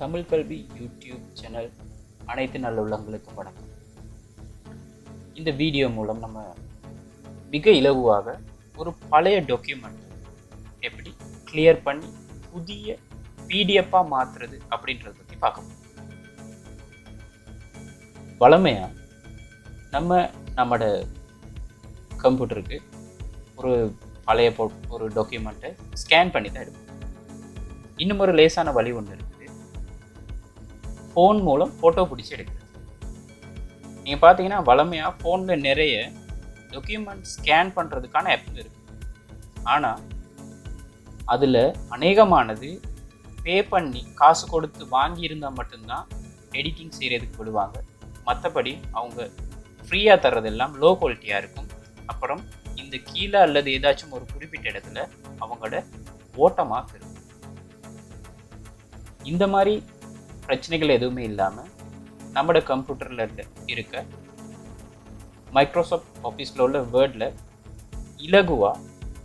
தமிழ் கல்வி YouTube channel அனைத்து நல்லுள்ளங்களுக்கும் வணக்கம். இந்த வீடியோ மூலம் நம்ம மிக இலகுவாக ஒரு பழைய டாக்குமெண்ட் எப்படி கிளியர் பண்ணி புதிய பிடிஎஃபாக மாற்றுறது அப்படின்றத பற்றி பார்க்க போகிறோம். வழமையாக நம்மளோட கம்ப்யூட்டருக்கு ஒரு பழைய ஒரு டாக்குமெண்ட்டை ஸ்கேன் பண்ணி தான் எடுப்போம். இன்னும் ஒரு லேசான வழி ஒன்று இருக்குது, ஃபோன் மூலம் ஃபோட்டோ பிடிச்சி எடுக்கிறது. நீங்கள் பார்த்தீங்கன்னா வழமையாக ஃபோனில் நிறைய டாக்குமெண்ட் ஸ்கேன் பண்ணுறதுக்கான ஆப் இருக்குது. ஆனால் அதில் அநேகமானது பே பண்ணி காசு கொடுத்து வாங்கியிருந்தால் மட்டும்தான் எடிட்டிங் செய்கிறதுக்கு விடுவாங்க. மற்றபடி அவங்க ஃப்ரீயாக தர்றதெல்லாம் லோ குவாலிட்டியாக இருக்கும். அப்புறம் இந்த கீழே அல்லது ஏதாச்சும் ஒரு குறிப்பிட்ட இடத்துல அவங்களோட ஓட்டமாக இருக்கும். இந்த மாதிரி பிரச்சனைகள் எதுவுமே இல்லாமல் நம்மளோட கம்ப்யூட்டரில் இருக்க மைக்ரோசாஃப்ட் ஆஃபீஸில் உள்ள வேர்டில் இலகுவாக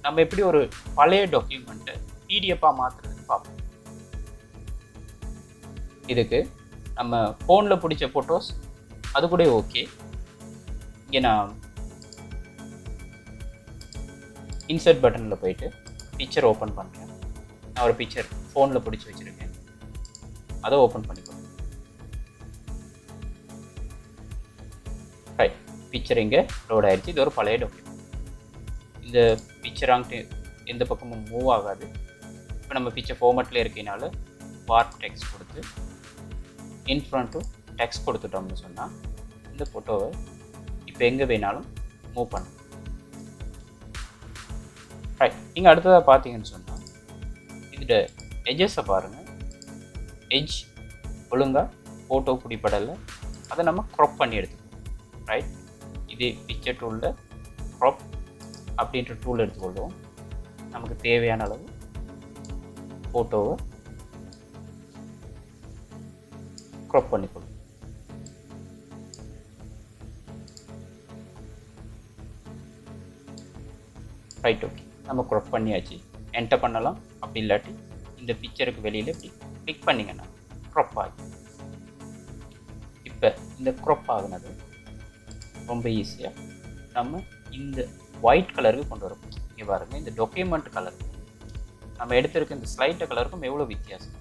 நம்ம எப்படி ஒரு பழைய டாக்குமெண்ட்டை பிடிஎஃபாக மாற்றுறதுன்னு பார்ப்போம். இதுக்கு நம்ம ஃபோனில் பிடிச்ச ஃபோட்டோஸ் அது கூட ஓகே. இங்கே நான் இன்சர்ட் பட்டனில் போயிட்டு பிக்சர் ஓப்பன் பண்ணுறேன். நான் ஒரு பிக்சர் ஃபோனில் பிடிச்சி வச்சுருக்கேன், அதை ஓப்பன் பண்ணிக்கணும். ரைட், பிக்சர் இங்கே லோட் ஆகிடுச்சு. இது ஒரு பழைய டாக்குமெண்ட். இந்த பிக்சர் அங்கிட்டு எந்த பக்கமும் மூவ் ஆகாது. இப்போ நம்ம பிக்சர் ஃபார்மேட்டில் இருக்கனால வார்ப் டெக்ஸ்ட் கொடுத்து இன்ஃப்ரண்ட் டு டெக்ஸ்ட் கொடுத்துட்டோம்னு சொன்னால் இந்த ஃபோட்டோவை இப்போ எங்கே வேணாலும் மூவ் பண்ணும். ரைட், நீங்கள் அடுத்ததாக பார்த்தீங்கன்னு சொன்னால் இதோட எட்ஜஸை பாருங்கள். எட்ஜ் ஒழுங்காக ஃபோட்டோ பிடிப்படலை, அதை நம்ம க்ராப் பண்ணி எடுத்துக்கணும். ரைட், இது பிக்சர் டூலில் க்ராப் அப்படின்ற டூல் எடுத்துக்கொள்வோம். நமக்கு தேவையான அளவு ஃபோட்டோவை க்ராப் பண்ணிக்கொள்ளும். ரைட், ஓகே, நம்ம க்ராப் பண்ணியாச்சு. என்டர் பண்ணலாம். அப்படி இல்லாட்டி இந்த பிக்சருக்கு வெளியில் இப்படி கிளிக் பண்ணிங்கன்னா க்ராப் ஆகும். இப்போ இந்த க்ராப் ஆகுனது ரொம்ப ஈஸியாக நம்ம இந்த ஒயிட் கலருக்கு கொண்டு வரோம். இங்கே பாருங்கள், இந்த டாக்குமெண்ட் கலருக்கு நம்ம எடுத்திருக்க இந்த ஸ்லைட் கலருக்கும் எவ்வளோ வித்தியாசம்.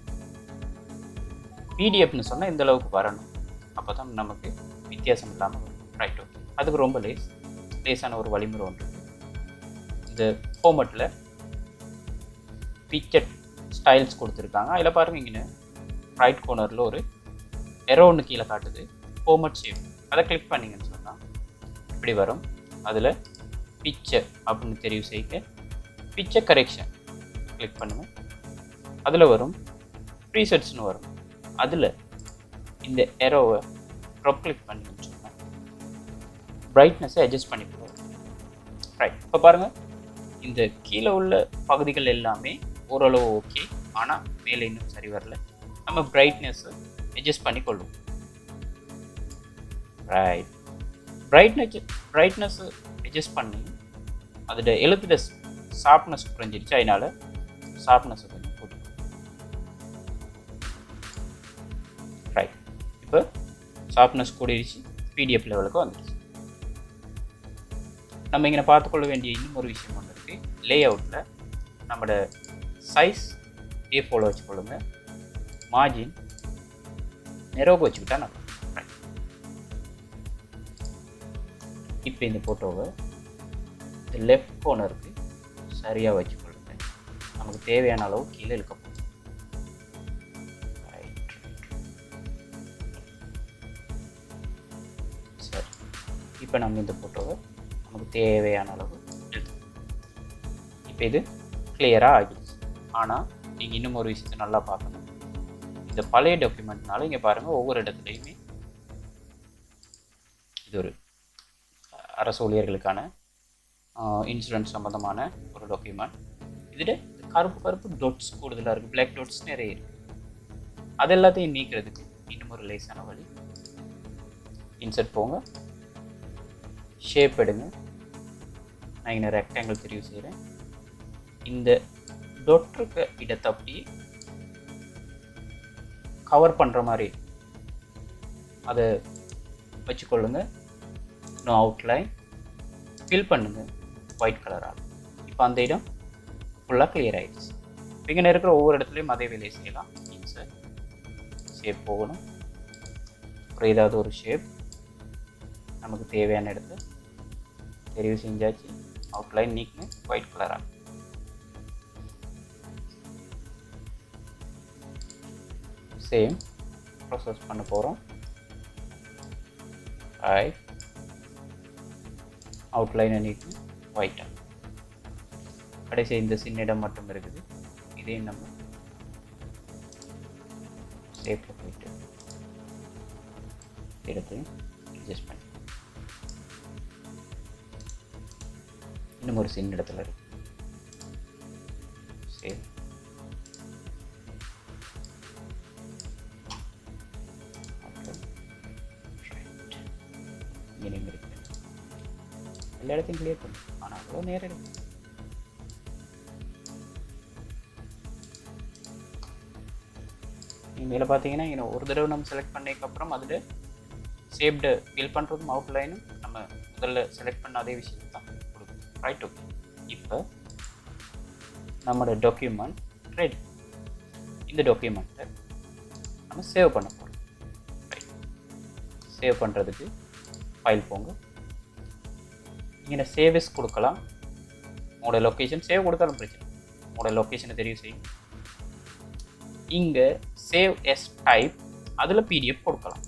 பிடிஎஃப்னு சொன்னால் இந்த அளவுக்கு வரணும், அப்போ தான் நமக்கு வித்தியாசம் இல்லாமல் வரும். ரைட், ஓகே, அதுக்கு ரொம்ப லேசான ஒரு வழிமுறை ஒன்று. இந்த ஃபார்மேட்டில் பிக்சர் ஸ்டைல்ஸ் கொடுத்துருக்காங்க. அதில் பாருங்கள், இங்கே ரைட் கார்னரில் ஒரு எரோ ஒன்று கீழே காட்டுது, ஃபார்மேட் ஷேப். அதை கிளிக் பண்ணிங்கன்னு சொன்னால் இப்படி வரும். அதில் பிக்சர் அப்படின்னு தெரிவு செய்ய பிக்சர் கரெக்ஷன் கிளிக் பண்ணுங்கள். அதில் வரும் ப்ரீசெட்ஸ்னு வரும். அதில் இந்த எரோவை கிளிக் பண்ணிங்கன்னு சொன்னால் பிரைட்னஸை அட்ஜஸ்ட் பண்ணி போடுவோம். ரைட், இப்போ பாருங்கள், இந்த கீழே உள்ள பகுதிகள் எல்லாமே ஓரளவு ஓகே, ஆனால் மேலே இன்னும் சரி வரல. நம்ம பிரைட்னஸை அட்ஜஸ்ட் பண்ணி கொள்ளுவோம். ரைட், பிரைட்னஸை அட்ஜஸ்ட் பண்ணி அதோட எழுத்துட ஷார்ப்னஸ் குறைஞ்சிருச்சு. அதனால ஷார்ப்னஸை கொஞ்சம் போட்டு. ரைட், இப்போ ஷார்ப்னஸ் கூடிருச்சு, பிடிஎஃப் லெவலுக்கு வந்துடுச்சு. நம்ம இங்கே பார்த்துக்கொள்ள வேண்டிய இன்னும் ஒரு விஷயம் ஒன்று இருக்குது. லே அவுட்டில் நம்மளோட சைஸ் A4 வச்சுக்கொள்ளுங்க. மார்ஜின் நெரோக்கு வச்சுக்கிட்டா நம்ம. இப்போ இந்த ஃபோட்டோவை இந்த லெஃப்ட் கார்னருக்கு சரியாக வச்சுக்கொள்ளுங்க. நமக்கு தேவையான அளவு கீழே இழுக்க போகும். சரி, இப்போ நம்ம இந்த ஃபோட்டோவை நமக்கு தேவையான அளவு இழுக்கணும். இப்போ இது கிளியராக ஆகிடுச்சு. ஆனால் நீங்கள் இன்னும் ஒரு விஷயத்தை நல்லா பார்க்கணும். இந்த பழைய டாக்குமெண்ட்னால இங்கே பாருங்கள், ஒவ்வொரு இடத்துலையுமே இது ஒரு அரசு ஊழியர்களுக்கான இன்சூரன்ஸ் சம்மந்தமான ஒரு டாக்குமெண்ட். இதில் கருப்பு டொட்ஸ் கூடுதலாக இருக்குது, பிளாக் டொட்ஸ் நிறைய இருக்குது. அது எல்லாத்தையும் நீக்கிறதுக்கு இன்னும் ஒரு லேசான வழி. இன்சர்ட் போங்க, ஷேப் எடுங்க. நான் இங்கே ரெக்டாங்கிள் தெரிவு செய்கிறேன். இந்த டொட் இருக்க இடத்தை அப்படியே கவர் பண்ணுற மாதிரி அதை வச்சுக்கொள்ளுங்க. இன்னும் அவுட்லைன் ஃபில் பண்ணுங்கள் ஒயிட் கலரால். இப்போ அந்த இடம் ஃபுல்லாக கிளியர் ஆகிடுச்சு. இங்கே இருக்கிற ஒவ்வொரு இடத்துலையும் அதே வேலையை செய்யலாம். இன்சர்ட், ஷேப் போகணும். அப்புறம் ஏதாவது ஒரு ஷேப் நமக்கு தேவையான இடத்த தெரிவு செஞ்சாச்சு. அவுட்லைன் நீக்குங்க ஒயிட் கலராக. சேம் ப்ராசஸ் பண்ண போகிறோம். ரைட், அவுட்லைனை நீட்டு ஒயிட்டாக. கடைசி இந்த சின்ன இடம் மட்டும் இருக்குது. இதே நம்ம ஷேப்பில் போயிட்டு இடத்தையும் அட்ஜஸ்ட் பண்ணி இன்னும் ஒரு சின்ன இடத்துல இருக்கு. சரி, இங்கே இருக்கு. எல்லா இடத்தையும் கிளியர் பண்ணு. ஆனால் அவ்வளோ நேரம் இருக்கு. மேலே பார்த்தீங்கன்னா இங்கே ஒரு தடவை நம்ம செலக்ட் பண்ணதுக்கப்புறம் அதில் ஷேப்டு ஃபில் பண்ணுறதும் அவுட்லைனும் நம்ம முதல்ல செலக்ட் பண்ண அதே விஷயத்தை தான் கொடுக்கும். Right, okay. இப்போ நம்மளோட டாக்குமெண்ட் ரெடி. இந்த டாக்குமெண்ட்டை நம்ம சேவ் பண்ண போகிறோம். ரைட், சேவ் பண்ணுறதுக்கு ஃபைல் போங்க. இங்கே சேவஸ் கொடுக்கலாம். உங்களோட லொக்கேஷன் சேவ் கொடுத்தாலும் பிரச்சனை. உங்களோட லொக்கேஷனை தெரிவு செய்யும். இங்கே சேவ் எஸ் டைப், அதில் பிடிஎஃப் கொடுக்கலாம்.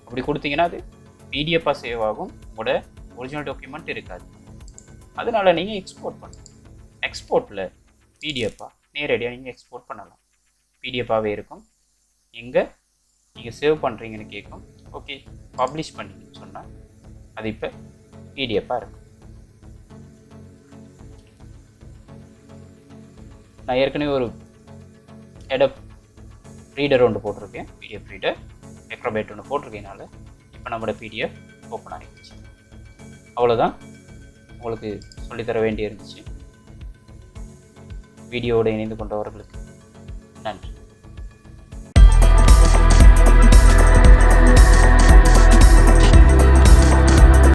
அப்படி கொடுத்தீங்கன்னா அது பிடிஎஃபாக சேவ் ஆகும். உங்களோட ஒரிஜினல் டாக்குமெண்ட் இருக்காது. அதனால் நீங்கள் எக்ஸ்போர்ட் பண்ணலாம். எக்ஸ்போர்ட்டில் பிடிஎஃபாக நேரடியாக நீங்கள் எக்ஸ்போர்ட் பண்ணலாம். பிடிஎஃபாகவே இருக்கும். எங்கே நீங்கள் சேவ் பண்ணுறீங்கன்னு கேட்கும். ஓகே, பப்ளிஷ் பண்ணிங்கன்னு சொன்னால் அது இப்போ பிடிஎஃபாக இருக்கும். நான் ஏற்கனவே ஒரு ஹெடப் ரீடர் ஒன்று போட்டிருக்கேன். பிடிஎஃப் ரீடர் எக்ரோபேட் ஒன்று போட்டிருக்கேனால இப்போ நம்மளோட பிடிஎஃப் ஓப்பன் ஆகிடுச்சு. அவ்வளோதான் உங்களுக்கு சொல்லித்தர வேண்டி இருந்துச்சு. வீடியோவோடு இணைந்து கொண்டவர்களுக்கு நன்றி.